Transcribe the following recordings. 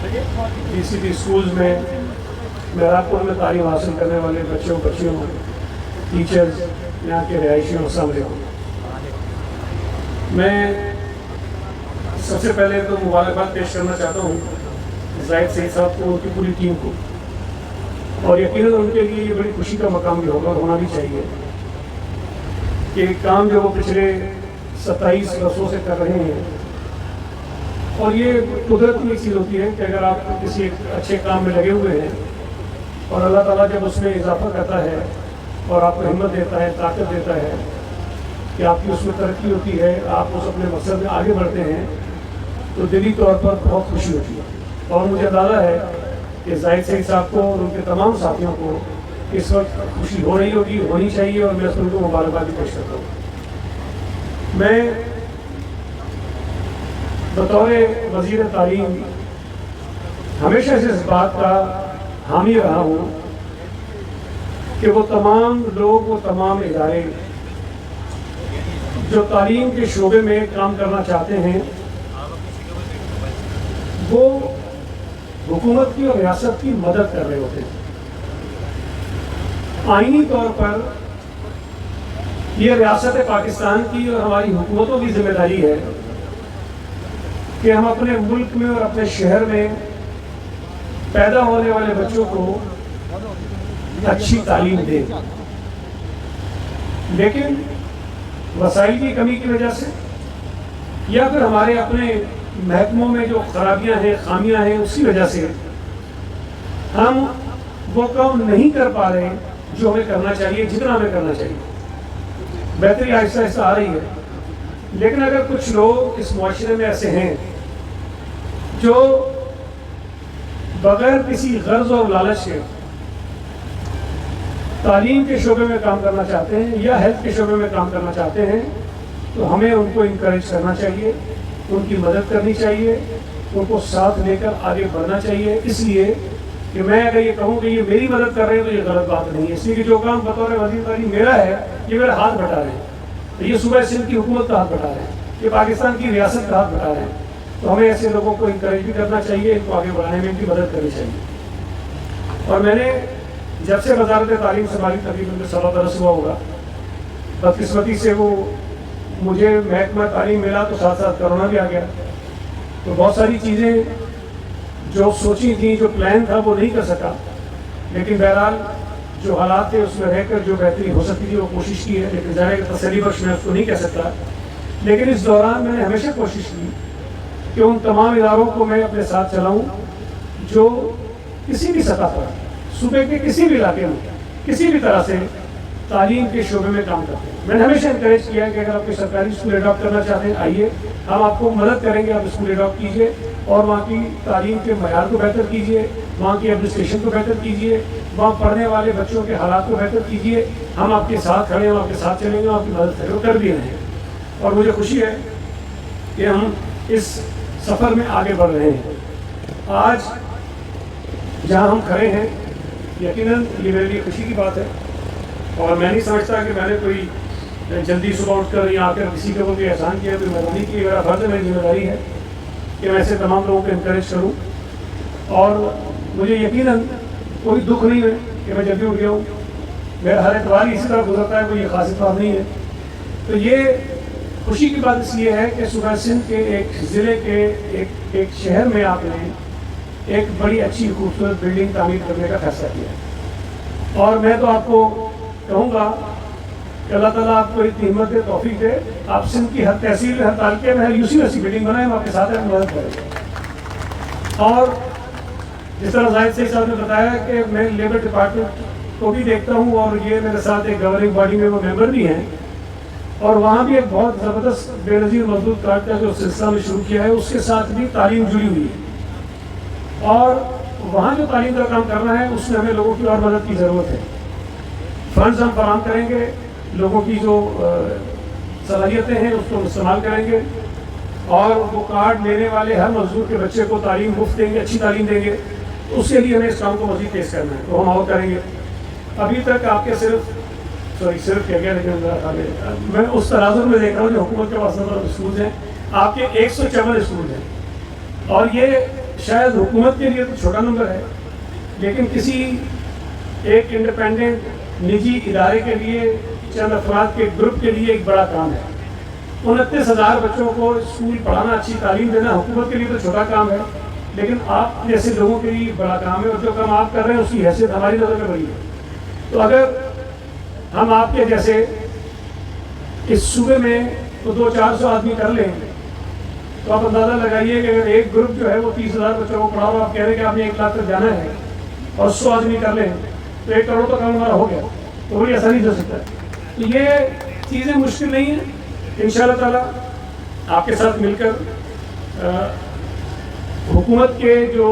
DCP schools میں میراتپور میں تعلیم حاصل کرنے والے بچوں بچیوں ٹیچرز یہاں کے رہائشیوں السلام علیکم. میں سب سے پہلے تو مبارکباد پیش کرنا چاہتا ہوں زاہد سعید صاحب کو، ان کی پوری ٹیم کو، اور یقیناً ان کے لیے یہ بڑی خوشی کا مقام بھی ہوگا اور ہونا بھی چاہیے کہ کام جو وہ پچھلے 27 برسوں سے کر رہے ہیں. اور یہ قدرت کی چیز ہوتی ہے کہ اگر آپ کسی ایک اچھے کام میں لگے ہوئے ہیں اور اللہ تعالیٰ جب اس میں اضافہ کرتا ہے اور آپ کو ہمت دیتا ہے، طاقت دیتا ہے کہ آپ کی اس میں ترقی ہوتی ہے، آپ اس اپنے مقصد میں آگے بڑھتے ہیں، تو دلی طور پر بہت خوشی ہوتی ہے. اور مجھے اندازہ ہے کہ زاہد سعید صاحب کو اور ان کے تمام ساتھیوں کو اس وقت خوشی ہو رہی ہوگی، ہونی چاہیے، اور میں اس کو ان کو مبارکباد بھی پیش کرتا ہوں. میں بطور وزیر تعلیم ہمیشہ سے اس بات کا حامی رہا ہوں کہ وہ تمام لوگ، وہ تمام ادارے جو تعلیم کے شعبے میں کام کرنا چاہتے ہیں، وہ حکومت کی اور ریاست کی مدد کر رہے ہوتے ہیں. آئینی طور پر یہ ریاست پاکستان کی اور ہماری حکومتوں کی ذمہ داری ہے کہ ہم اپنے ملک میں اور اپنے شہر میں پیدا ہونے والے بچوں کو اچھی تعلیم دیں. لیکن وسائل کی کمی کی وجہ سے یا پھر ہمارے اپنے محکموں میں جو خرابیاں ہیں، خامیاں ہیں، اس کی وجہ سے ہم وہ کام نہیں کر پا رہے جو ہمیں کرنا چاہیے، جتنا ہمیں کرنا چاہیے. بہتری آہستہ آہستہ آ رہی ہے، لیکن اگر کچھ لوگ اس معاشرے میں ایسے ہیں جو بغیر کسی غرض اور لالچ کے تعلیم کے شعبے میں کام کرنا چاہتے ہیں یا ہیلتھ کے شعبے میں کام کرنا چاہتے ہیں، تو ہمیں ان کو انکریج کرنا چاہیے، ان کی مدد کرنی چاہیے، ان کو ساتھ لے کر آگے بڑھنا چاہیے. اس لیے کہ میں اگر یہ کہوں کہ یہ میری مدد کر رہے ہیں تو یہ غلط بات نہیں ہے. اس لیے کہ جو کام بطور وزیر تعلیم میرا ہے، یہ میرا ہاتھ بٹا رہے ہیں، یہ صوبہ سندھ کی حکومت کا ہاتھ بٹا رہے ہیں، یہ پاکستان کی ریاست کا ہاتھ بٹا رہے ہیں. تو ہمیں ایسے لوگوں کو انکریج بھی کرنا چاہیے، ان کو آگے بڑھانے میں ان کی مدد کرنی چاہیے. اور میں نے جب سے وزارت تعلیم سنبھالی تقریباً 7 برس ہوا ہوگا، بدقسمتی سے وہ مجھے محکمہ تعلیم ملا تو ساتھ ساتھ کرونا بھی آ گیا، تو بہت ساری چیزیں جو سوچی تھیں، جو پلان تھا، وہ نہیں کر سکا. لیکن بہرحال جو حالات تھے اس میں رہ کر جو بہتری ہو سکتی تھی وہ کوشش کی ہے. لیکن ظاہر ہے تسلی بخش میں اس کو نہیں کہہ سکتا. لیکن اس دوران میں نے ہمیشہ کوشش کی کہ ان تمام اداروں کو میں اپنے ساتھ چلاؤں جو کسی بھی سطح پر صوبے کے کسی بھی علاقے میں کسی بھی طرح سے تعلیم کے شعبے میں کام کرتے ہیں. میں نے ہمیشہ انکریج کیا ہے کہ اگر آپ کوئی سرکاری اسکول اڈاپٹ کرنا چاہتے ہیں، آئیے، ہم آپ کو مدد کریں گے، آپ اسکول اڈاپٹ کیجیے اور وہاں کی تعلیم کے معیار کو بہتر کیجیے، وہاں کی ایڈمنسٹریشن کو بہتر کیجیے، وہاں پڑھنے والے بچوں کے حالات کو بہتر کیجیے. ہم آپ کے ساتھ کھڑے ہیں، ہم آپ کے ساتھ چلیں گے، آپ کی مدد کریں، کر بھی رہے ہیں. اور مجھے خوشی ہے کہ ہم اس سفر میں آگے بڑھ رہے ہیں. آج جہاں ہم کھڑے ہیں، یقیناً یہ میرے لیے خوشی کی بات ہے، اور میں نہیں سمجھتا کہ میں نے کوئی جلدی صبح اٹھ کر یا آ کر کسی کے کوئی احسان کیا، کوئی مہربانی کی. میرا فرض ہے، میری ذمہ داری ہے کہ میں ایسے تمام لوگوں کو انکریج کروں. اور مجھے یقیناً کوئی دکھ نہیں ہے کہ میں جلدی اٹھ گیا ہوں. میرا ہر اتوار اسی طرح گزرتا ہے، کوئی یہ خاص اتوار نہیں ہے. تو یہ خوشی کی بات اس لیے ہے کہ صوبہ سندھ کے ایک ضلع کے ایک شہر میں آپ نے ایک بڑی اچھی خوبصورت بلڈنگ تعمیر کرنے کا فیصلہ کیا ہے. اور میں تو آپ کو کہوں گا کہ اللہ تعالیٰ آپ کو اتنی ہمت دے، توفیق دے، آپ سندھ کی ہر تحصیل میں، ہر تعلقے میں، ہر یو سی میں ایسی بلڈنگ بنائیں، ہم آپ کے ساتھ ہیں، مدد کریں. اور جس طرح زاہد سعید صاحب نے بتایا کہ میں لیبر ڈپارٹمنٹ کو بھی دیکھتا ہوں، اور یہ میرے ساتھ ایک گورننگ باڈی میں وہ ممبر بھی ہیں، اور وہاں بھی ایک بہت زبردست بے نظیر مزدور کارڈ کا جو سلسلہ میں شروع کیا ہے، اس کے ساتھ بھی تعلیم جڑی ہوئی ہے. اور وہاں جو تعلیم کا کام کرنا ہے اس میں ہمیں لوگوں کی اور مدد کی ضرورت ہے. فنڈز ہم فراہم کریں گے، لوگوں کی جو صلاحیتیں ہیں اس کو استعمال کریں گے، اور وہ کارڈ لینے والے ہر مزدور کے بچے کو تعلیم مفت دیں گے، اچھی تعلیم دیں گے. تو اس کے لیے ہمیں اس کام کو مزید تیز کرنا ہے، تو ہم اور کریں گے. ابھی تک آپ کے صرف کیا گیا، لیکن میں اس تناظر میں دیکھ رہا ہوں جو حکومت کے پاس اسکول ہیں، آپ کے 154 اسکول ہیں، اور یہ شاید حکومت کے لیے تو چھوٹا نمبر ہے، لیکن کسی ایک انڈیپینڈنٹ نجی ادارے کے لیے، چند افراد کے گروپ کے لیے ایک بڑا کام ہے۔ 29,000 بچوں کو اسکول پڑھانا، اچھی تعلیم دینا حکومت کے لیے تو چھوٹا کام ہے، لیکن آپ جیسے لوگوں کے لیے بڑا کام ہے، اور جو کام آپ کر رہے ہیں اس کی حیثیت ہماری نظر میں بڑی ہے۔ تو اگر ہم آپ کے جیسے اس صوبے میں تو 200-400 آدمی کر لیں تو آپ اندازہ لگائیے کہ اگر ایک گروپ جو ہے وہ 30,000 بچوں کو پڑھا، اور آپ کہہ رہے ہیں کہ آپ نے 1 لاکھ تک جانا ہے اور 100 آدمی کر لیں تو 1 کروڑ تو کام ہمارا ہو گیا، تو بڑی آسانی سے ہو سکتا ہے۔ تو یہ چیزیں مشکل نہیں ہیں، انشاءاللہ تعالیٰ آپ کے ساتھ مل کر حکومت کے جو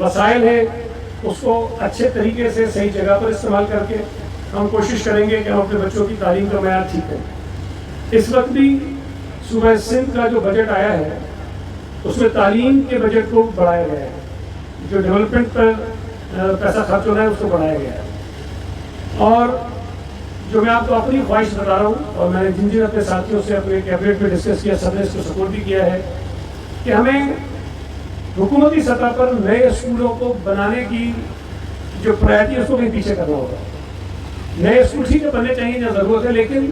وسائل ہیں اس کو اچھے طریقے سے صحیح جگہ پر استعمال کر کے ہم کوشش کریں گے کہ ہم اپنے بچوں کی تعلیم کا معیار ٹھیک کریں۔ اس وقت بھی صوبہ سندھ کا جو بجٹ آیا ہے اس میں تعلیم کے بجٹ کو بڑھایا گیا ہے، جو ڈیولپمنٹ پر پیسہ خرچ ہو رہا ہے اس کو بڑھایا گیا ہے۔ اور جو میں آپ کو اپنی خواہش بتا رہا ہوں، اور میں نے جن اپنے ساتھیوں سے اپنے کیبنٹ میں ڈسکس کیا، سب نے اس کو سپورٹ بھی کیا ہے کہ ہمیں حکومتی سطح پر نئے اسکولوں کو بنانے کی جو پرائرٹی ہے اس کو کہیں پیچھے کرنا ہوگا۔ نئے اسکول ٹھیک ہے بننے چاہیے جہاں ضرورت ہے، لیکن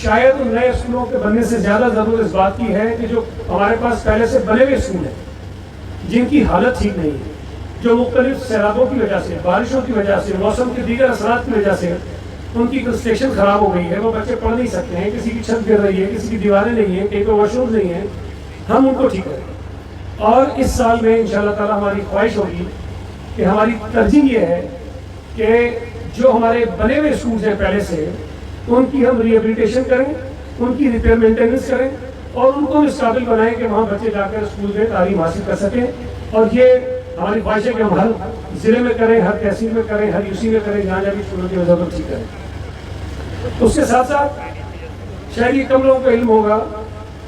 شاید ان نئے اسکولوں کے بننے سے زیادہ ضرورت اس بات کی ہے کہ جو ہمارے پاس پہلے سے بنے ہوئے اسکول ہیں جن کی حالت ٹھیک نہیں ہے، جو مختلف سیلابوں کی وجہ سے، بارشوں کی وجہ سے، موسم کے دیگر اثرات کی وجہ سے ان کی کنسٹرکشن خراب ہو گئی ہے، وہ بچے پڑھ نہیں سکتے ہیں، کسی کی چھت گر رہی ہے، کسی کی دیواریں نہیں ہیں، کہیں پہ واش روم نہیں ہیں، ہم ان کو ٹھیک کریں۔ اور اس سال میں انشاءاللہ تعالیٰ ہماری خواہش ہوگی کہ ہماری ترجیح یہ ہے کہ جو ہمارے بنے ہوئے اسکولز ہیں پہلے سے ان کی ہم ری ایبلیٹیشن کریں، ان کی ریپیئر مینٹیننس کریں، اور ان کو اس قابل بنائیں کہ وہاں بچے جا کر اسکول میں تعلیم حاصل کر سکیں۔ اور یہ ہماری خواہش ہے کہ ہم ہر ضلع میں کریں، ہر تحصیل میں کریں، ہر یو سی میں کریں، جہاں جہاں بھی اسکولوں کی ضرورت ٹھیک کریں۔ اس کے ساتھ ساتھ شاید یہ کم لوگوں کو علم ہوگا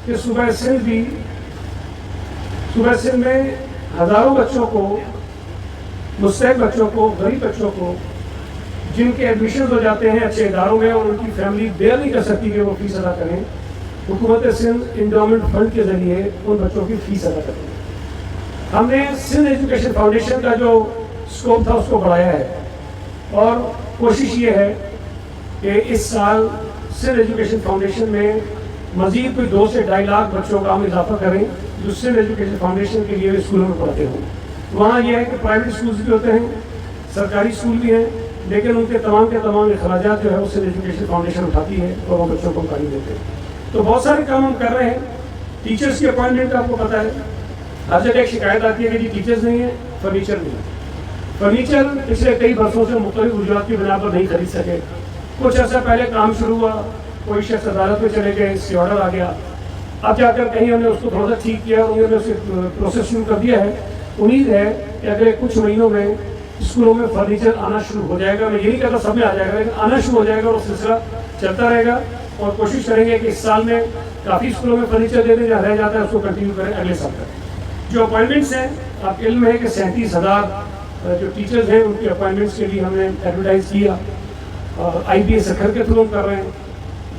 کہ صوبہ سندھ میں ہزاروں بچوں کو، مستحق بچوں کو، غریب بچوں کو جن کے ایڈمیشن ہو جاتے ہیں اچھے اداروں میں اور ان کی فیملی بیئر نہیں کر سکتی کہ وہ فیس ادا کریں، حکومت سندھ انڈومنٹ فنڈ کے ذریعے ان بچوں کی فیس ادا کرتی ہے۔ ہم نے سندھ ایجوکیشن فاؤنڈیشن کا جو اسکوپ تھا اس کو بڑھایا ہے، اور کوشش یہ ہے کہ اس سال سندھ ایجوکیشن فاؤنڈیشن میں مزید کوئی 2 سے 2.5 لاکھ بچوں کا ہم اضافہ کریں جو سندھ ایجوکیشن فاؤنڈیشن کے لیے اسکولوں میں پڑھتے ہوں۔ وہاں یہ ہے کہ پرائیویٹ اسکولز بھی ہوتے ہیں، سرکاری اسکول بھی ہیں، لیکن ان کے تمام اخراجات جو ہے اس سے ایجوکیشن فاؤنڈیشن اٹھاتی ہے اور وہ بچوں کو تعلیم دیتے ہیں۔ تو بہت سارے کام ہم کر رہے ہیں۔ ٹیچرز کی اپوائنٹمنٹ آپ کو پتہ ہے، ہر جگہ ایک شکایت آتی ہے کہ جی ٹیچرز نہیں ہیں، فرنیچر نہیں ہے۔ فرنیچر پچھلے کئی برسوں سے مختلف وجوہات کی بنا پر نہیں خرید سکے۔ کچھ عرصہ پہلے کام شروع ہوا، کوئی شخص عدالت میں چلے گئے، اس سے آرڈر آ گیا، اب جا کر کہیں ہم نے اس کو تھوڑا سا ٹھیک کیا، انہوں نے اس پروسیس شروع کر دیا ہے۔ امید ہے کہ اگلے کچھ مہینوں میں اسکولوں میں فرنیچر آنا شروع ہو جائے گا۔ میں یہ نہیں کہتا سب میں آ جائے گا، لیکن آنا شروع ہو جائے گا اور سلسلہ چلتا رہے گا، اور کوشش کریں گے کہ اس سال میں کافی اسکولوں میں فرنیچر دے دیں، جہاں رہ جاتا ہے اس کو کنٹینیو کریں اگلے سال تک۔ جو اپوائنٹمنٹس ہیں، آپ کے علم ہے کہ 37,000 جو ٹیچرز ہیں ان کی اپوائنٹمنٹس کے لیے ہم نے ایڈورٹائز کیا، آئی بی ایس سکھر کے تھرو ہم کر رہے ہیں۔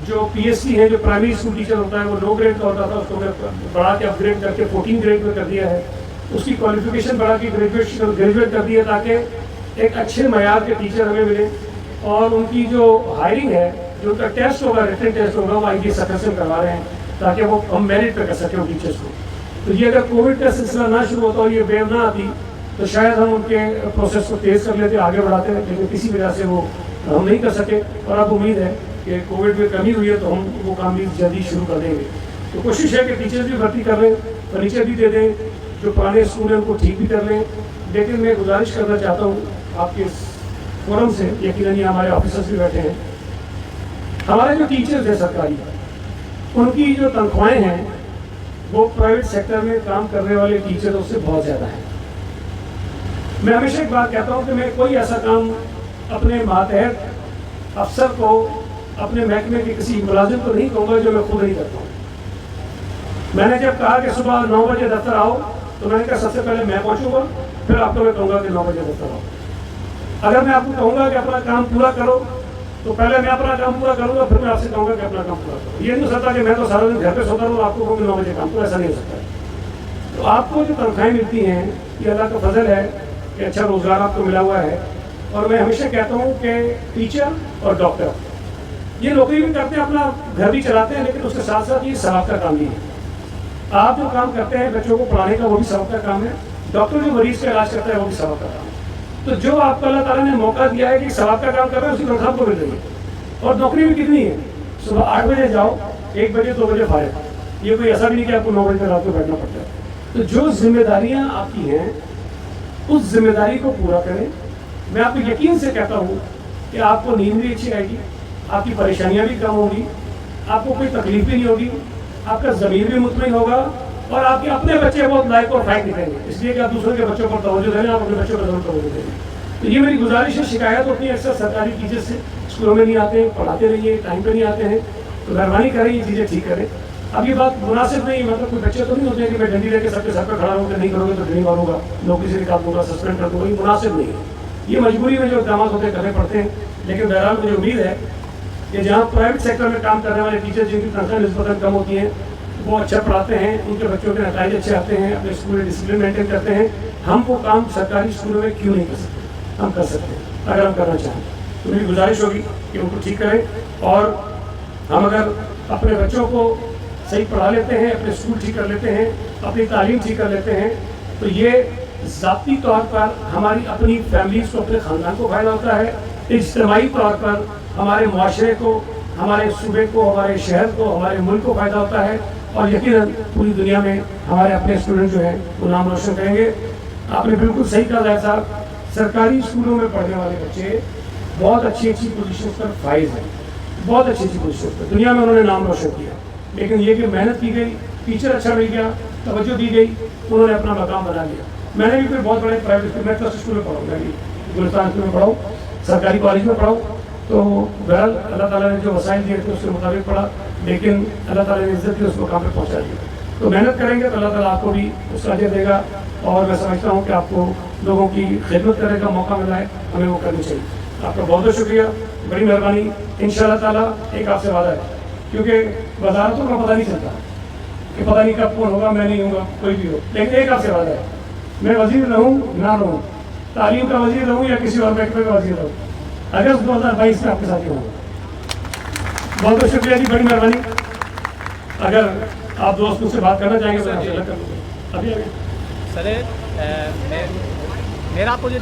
جو پی ایس سی ہے، جو پرائمری اسکول ٹیچر ہوتا ہے، وہ 9 گریڈ کا ہوتا تھا، اس کو میں بڑھا کے اپ گریڈ کر کے 14 گریڈ میں کر دیا ہے۔ اس کی کوالیفیکیشن بڑھا کے گریجویٹ کر دی ہے، تاکہ ایک اچھے معیار کے ٹیچر ہمیں ملے، اور ان کی جو ہائرنگ ہے، جو ان کا ٹیسٹ ہوگا، ریٹن ٹیسٹ ہوگا، وہ آئی بی ایس سکھر سے کروا رہے ہیں تاکہ وہ ہم میرٹ پہ کر سکیں ان ٹیچرس کو۔ تو یہ اگر کووڈ کا سلسلہ نہ شروع ہوتا اور یہ ویو نہ آتی تو شاید ہم ان کے پروسیس کو تیز کر لیتے، آگے بڑھاتے، لیکن کسی وجہ سے وہ ہم نہیں کر سکے، اور اب امید ہے کہ کووڈ میں کمی ہوئی ہے تو ہم وہ کام بھی جلدی شروع کر دیں گے۔ تو کوشش ہے کہ ٹیچرز بھی بھرتی کر لیں، فرنیچر بھی دے دیں، جو پرانے اسکول ہیں ان کو ٹھیک بھی کر لیں۔ لیکن میں گزارش کرنا چاہتا ہوں آپ کے اس فورم سے، یقیناً ہمارے آفیسرز بھی بیٹھے ہیں، ہمارے جو ٹیچرز ہیں سرکاری، ان کی جو تنخواہیں ہیں وہ پرائیویٹ سیکٹر میں کام کرنے والے ٹیچروں سے بہت زیادہ ہیں۔ میں ہمیشہ ایک بات کہتا ہوں کہ میں کوئی ایسا کام اپنے ماتحت افسر کو، اپنے محکمے کے کسی ملازم کو نہیں کہوں گا جو میں خود نہیں کرتا ہوں۔ میں نے جب کہا کہ صبح 9 بجے دفتر آؤ تو میں نے کہا سب سے پہلے میں پہنچوں گا، پھر آپ کو میں کہوں گا کہ 9 بجے دفتر آؤ۔ اگر میں آپ کو کہوں گا کہ اپنا کام پورا کرو تو پہلے میں اپنا کام پورا کروں گا، پھر میں آپ سے کہوں گا کہ اپنا کام پورا کرو۔ یہ نہیں ہو سکتا کہ میں تو سارا دن گھر پہ سوتا رہوں اور آپ کو کہوں کہ 9 بجے کام، تو ایسا نہیں ہو سکتا ہے۔ تو آپ کو جو تنخواہیں ملتی ہیں یہ اللہ کا فضل ہے کہ اچھا روزگار آپ کو ملا ہوا ہے. اور میں ہمیشہ کہتا ہوں کہ ٹیچر اور ڈاکٹر یہ نوکری بھی کرتے ہیں, اپنا گھر بھی چلاتے ہیں, لیکن اس کے ساتھ ساتھ یہ ثواب کا کام بھی ہے. آپ جو کام کرتے ہیں بچوں کو پڑھانے کا وہ بھی ثواب کا کام ہے, ڈاکٹر جو مریض کا علاج کرتا ہے وہ بھی ثواب کا کام ہے. تو جو آپ کو اللہ تعالیٰ نے موقع دیا ہے کہ ثواب کا کام کر رہے ہیں اس کی تنخواہ کو مل رہی ہے. اور نوکری بھی کتنی ہے, صبح 8 بجے جاؤ, 1 بجے 2 بجے فارغ. یہ کوئی ایسا بھی نہیں کہ آپ کو 9 بجے تک رات کو بیٹھنا پڑتا ہے. تو جو ذمہ داریاں آپ کی ہیں اس ذمہ داری کو پورا کریں. میں آپ کو یقین سے کہتا ہوں کہ آپ کو نیند بھی اچھی آئے گی, آپ کی پریشانیاں بھی کم ہوں گی, آپ کو کوئی تکلیف بھی نہیں ہوگی, آپ کا ضمیر بھی مطمئن ہوگا, اور آپ کے اپنے بچے بہت لائق اور فائق دکھیں گے. اس لیے کہ آپ دوسروں کے بچوں پر توجہ دیں, آپ اپنے بچوں پر ضرور توجہ دیں. تو یہ میری گزارش ہے. شکایت ہوتی ہے اکثر سرکاری ٹیچر سے, اسکولوں میں نہیں آتے ہیں, پڑھاتے رہیے, ٹائم پہ نہیں آتے ہیں. تو مہربانی کریں یہ چیزیں ٹھیک کریں. اب یہ بات مناسب نہیں, مطلب کوئی بچے تو نہیں ہوتے ہیں کہ میں ڈنڈی لے کے سب کے سر پہ کھڑا ہوں کہ نہیں کرو گے تو ڈنڈی ماروں گا, نوکری سے نکال دوں گا, سسپینڈ کر دوں گا. یہ مناسب نہیں ہے. یہ مجبوری میں جو اقدامات ہوتے ہیں کرنے پڑتے ہیں. لیکن بہرحال مجھے امید ہے کہ جہاں پرائیویٹ سیکٹر میں کام کرنے والے ٹیچر جن کی تنخواہ نسبتاً کم ہوتی ہیں وہ اچھا پڑھاتے ہیں, ان کے بچوں کے نتائج اچھے آتے ہیں, اپنے اسکول میں ڈسپلن مینٹین کرتے ہیں. ہم وہ کام سرکاری اسکولوں میں کیوں نہیں کر سکتے؟ ہم کر سکتے ہیں اگر ہم کرنا چاہیں. تو میری گزارش ہوگی کہ ان کو ٹھیک کریں. اور ہم اگر اپنے بچوں کو صحیح پڑھا لیتے ہیں, اپنے اسکول ٹھیک کر لیتے ہیں, اپنی تعلیم ٹھیک کر لیتے ہیں, تو یہ ذاتی طور پر ہماری اپنی فیملیز کو, اپنے خاندان کو فائدہ ہوتا ہے. اجتماعی طور پر ہمارے معاشرے کو, ہمارے صوبے کو, ہمارے شہر کو, ہمارے ملک کو فائدہ ہوتا ہے. اور یقیناً پوری دنیا میں ہمارے اپنے اسٹوڈنٹ جو ہیں وہ نام روشن کریں گے. آپ نے بالکل صحیح کہا ہے صاحب, سرکاری اسکولوں میں پڑھنے والے بچے بہت اچھی اچھی پوزیشنز پر فائز ہیں, بہت اچھی اچھی پوزیشنز پر دنیا میں انہوں نے نام روشن کیا. لیکن یہ کہ محنت کی گئی, ٹیچر اچھا مل گیا, توجہ دی گئی, انہوں نے اپنا مقام بنا لیا. میں نے بھی کوئی بہت بڑے پرائیویٹ اسکول, میں ٹرسٹ اسکول میں پڑھا ہوں, میں بھی گلستان اسکول میں پڑھا ہوں, سرکاری کالج میں پڑھا ہوں. تو بہرحال اللہ تعالیٰ نے جو وسائل دیے تھے اس کے مطابق پڑھا, لیکن اللہ تعالیٰ نے عزت کی اس مقام پہ پہنچا دیا. تو محنت کریں گے تو اللہ تعالیٰ آپ کو بھی اس کا اجر دے گا. اور میں سمجھتا ہوں کہ آپ کو لوگوں کی خدمت کرنے کا موقع ملا ہے, ہمیں وہ کرنی چاہیے. آپ کا بہت بہت شکریہ, بڑی مہربانی. انشاءاللہ تعالیٰ ایک آپ سے وعدہ ہے, کیونکہ وزارتوں کا پتہ نہیں چلتا کہ پتہ نہیں کب کون ہوگا, میں نہیں ہوں گا, کوئی بھی ہو, لیکن ایک آپ سے وعدہ ہے, میں وزیر رہوں نہ رہوں, تعلیم کا وزیر رہوں یا کسی اور محکمے کا وزیر رہوں, اگست 2022 میں آپ کے ساتھ ہوں گا. بہت بہت شکریہ جی, بڑی مہربانی. اگر آپ دوست مجھ سے بات کرنا چاہیں گے تو آپ کر لوں. ابھی سر میراپور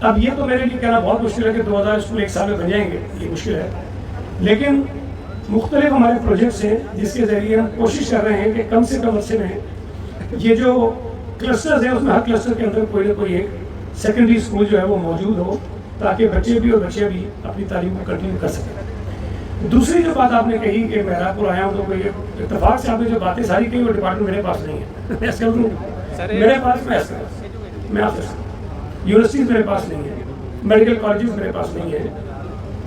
اب یہ تو میرے لیے کہنا بہت مشکل ہے کہ 2000 اسکول ایک سال میں بن جائیں گے، یہ مشکل ہے، لیکن مختلف ہمارے پروجیکٹس ہیں جس کے ذریعے ہم کوشش کر رہے ہیں کہ کم سے کم عرصے میں یہ جو کلسٹرز ہیں اس میں ہر کلسٹر کے اندر کوئی نہ کوئی ایک سیکنڈری اسکول جو ہے وہ موجود ہو، تاکہ بچے بھی اور بچے بھی اپنی تعلیم کو کنٹینیو کر سکیں۔ دوسری جو بات آپ نے کہی کہ میں راپور آیا ہوں تو کوئی اتفاق سے آپ نے جو باتیں ساری کہی وہ ڈپارٹمنٹ میرے پاس نہیں ہے، میں ایسا کروں میرے پاس میں آپ سے یونیورسٹیز میرے پاس نہیں ہے، میڈیکل کالجز میرے پاس نہیں ہے،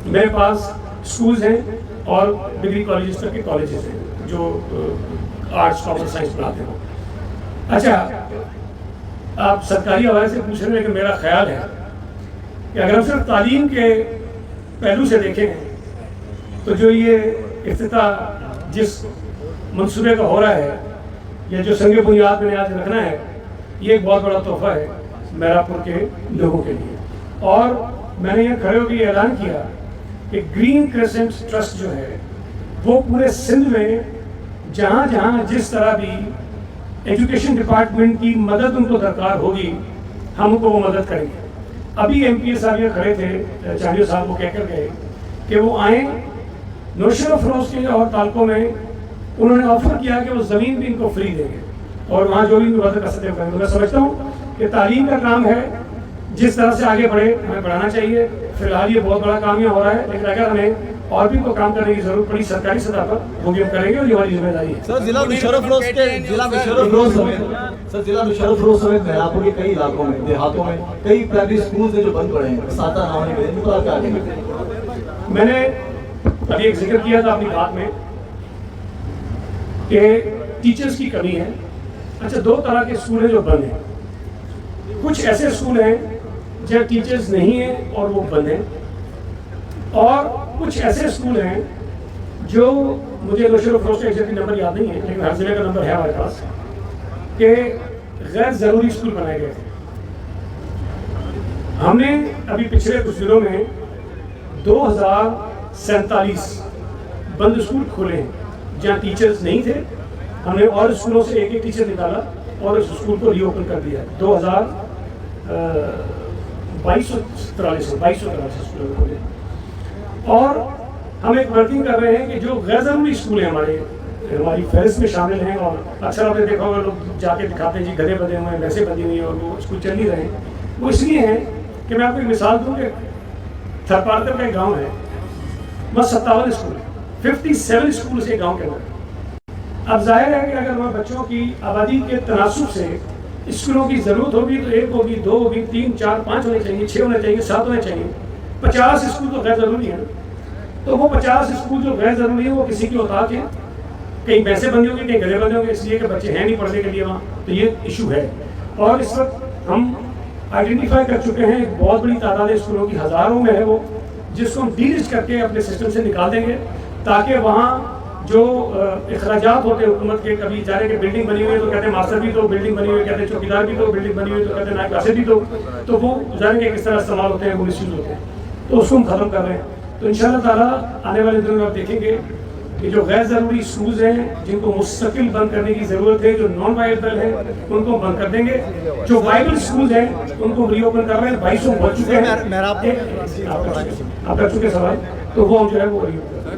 میرے پاس اسکولز ہیں اور ڈگری کالجز تک کے کالجز ہیں جو آرٹس کامرس سائنس پڑھاتے ہیں۔ اچھا آپ سرکاری حوالے سے پوچھ رہے ہیں، لیکن میرا خیال ہے کہ اگر ہم صرف تعلیم کے پہلو سے دیکھیں تو جو یہ افتتاح جس منصوبے کا ہو رہا ہے یا جو سنگ بنیاد میں آج رکھنا ہے، یہ ایک بہت بڑا تحفہ ہے میرا پور کے لوگوں کے لیے۔ اور میں نے یہ کھڑے ہو کے یہ اعلان کیا کہ گرین کریسنٹ ٹرسٹ جو ہے وہ پورے سندھ میں جہاں جہاں جس طرح بھی ایجوکیشن ڈپارٹمنٹ کی مدد ان کو درکار ہوگی ہم ان کو وہ مدد کریں گے۔ ابھی ایم پی اے صاحب یہ کھڑے تھے، چاندیو صاحب کو کہہ کر گئے کہ وہ آئیں نوشہر و فروز کے اور تعلقوں میں انہوں نے آفر کیا کہ وہ زمین بھی ان کو فری دیں گے اور وہاں جو بھی ان کو مدد کر سکتے ہیں کریں گے۔ میں سمجھتا ہوں کہ تعلیم کا کام ہے، جس طرح سے آگے بڑھے ہمیں بڑھانا چاہیے۔ فی الحال یہ بہت بڑا کام یہ ہو رہا ہے، لیکن اگر ہمیں اور بھی کو کام کرنے کی ضرورت پڑی سرکاری سطح پر وہ بھی ہم کریں گے اور یہ ہماری ذمہ داری ہے۔ سر ضلع مشرف روز سمیت میرپور کے کئی علاقوں میں دیہاتوں میں کئی پرائمری اسکولز ہیں جو بند پڑے ہیں، اساتذہ نہ ہونے کی وجہ سے کیا کہیں؟ میں نے ابھی ایک ذکر کیا تھا اپنی بات میں کہ ٹیچرز کی کمی ہے۔ اچھا دو طرح کے اسکول ہیں جو بند ہیں، کچھ ایسے اسکول ہیں جہاں ٹیچرز نہیں ہیں اور وہ بند ہیں، اور کچھ ایسے اسکول ہیں جو مجھے نوشہر و فروز کا ایگزیکٹلی نمبر یاد نہیں ہے لیکن ہر ضلع کا نمبر ہے ہمارے پاس، کہ غیر ضروری اسکول بنائے گئے تھے۔ ہم نے ابھی پچھلے کچھ دنوں میں 2047 بند اسکول کھولے ہیں جہاں ٹیچرز نہیں تھے۔ ہم نے اور اسکولوں سے ایک ایک ٹیچر نکالا اور اس اسکول کو ری اوپن کر دیا۔ 2243 اسکولوں کو کھولے، اور ہم ایک ورکنگ کر رہے ہیں کہ جو غیر ضروری اسکول ہیں ہماری فہرست میں شامل ہیں، اور اکثر آپ نے دیکھا ہوگا لوگ جا کے دکھاتے ہیں جی گدھے بدے ہوئے ہیں، ویسے بدی ہوئی ہیں اور وہ اسکول چل نہیں رہے ہیں، وہ اس لیے ہیں کہ میں آپ کو ایک مثال دوں کہ تھرپارکر کا ایک گاؤں ہے، بس 57 اسکول ہیں، 57 اسکول سے گاؤں کے اندر۔ اب ظاہر ہے کہ اگر ہمارے بچوں کی آبادی کے تناسب سے اسکولوں کی ضرورت ہوگی تو 1 ہوگی، 2 ہوگی، 3 4 5 ہونے چاہیے، 6 ہونے چاہیے، 7 ہونے چاہیے۔ 50 اسکول تو غیر ضروری ہیں، تو وہ 50 اسکول جو غیر ضروری ہیں وہ کسی کی اوقات ہیں، کہیں پیسے بندے ہوں گے کہیں گلے بندے ہوں گے، اس لیے کہ بچے ہیں نہیں پڑھنے کے لیے وہاں، تو یہ ایشو ہے۔ اور اس وقت ہم آئیڈینٹیفائی کر چکے ہیں ایک بہت بڑی تعداد اسکولوں کی، ہزاروں میں ہے وہ، جس کو ہم ڈی لسٹ کر کے اپنے سسٹم سے نکال دیں گے، تاکہ وہاں جو اخراجات ہوتے ہیں حکومت کے، کبھی جا رہے کہ بلڈنگ بنی ہوئی ہے تو کہتے ہیں ماسٹر بھی تو، بلڈنگ بنی ہوئی کہتے ہیں چوکیدار بھی تو، بلڈنگ بنی ہوئی تو کہتے ہیں نائب کاسے بھی تو وہ جانے کے کس طرح استعمال ہوتے ہیں، وہ مس یوز ہوتے ہیں، تو اس کو ہم ختم کر رہے ہیں۔ تو انشاءاللہ تعالیٰ آنے والے دنوں میں آپ دیکھیں گے کہ جو غیر ضروری اسکولز ہیں جن کو مستقل بند کرنے کی ضرورت ہے، جو نان وائبل ہیں ان کو بند کر دیں گے، جو وائبل اسکولز ہیں ان کو ری اوپن کر رہے ہیں۔ 2200 بچ چکے ہیں، آپ کر چکے سوال، تو وہ ہم جو ہے وہ ری اوپن سر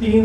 3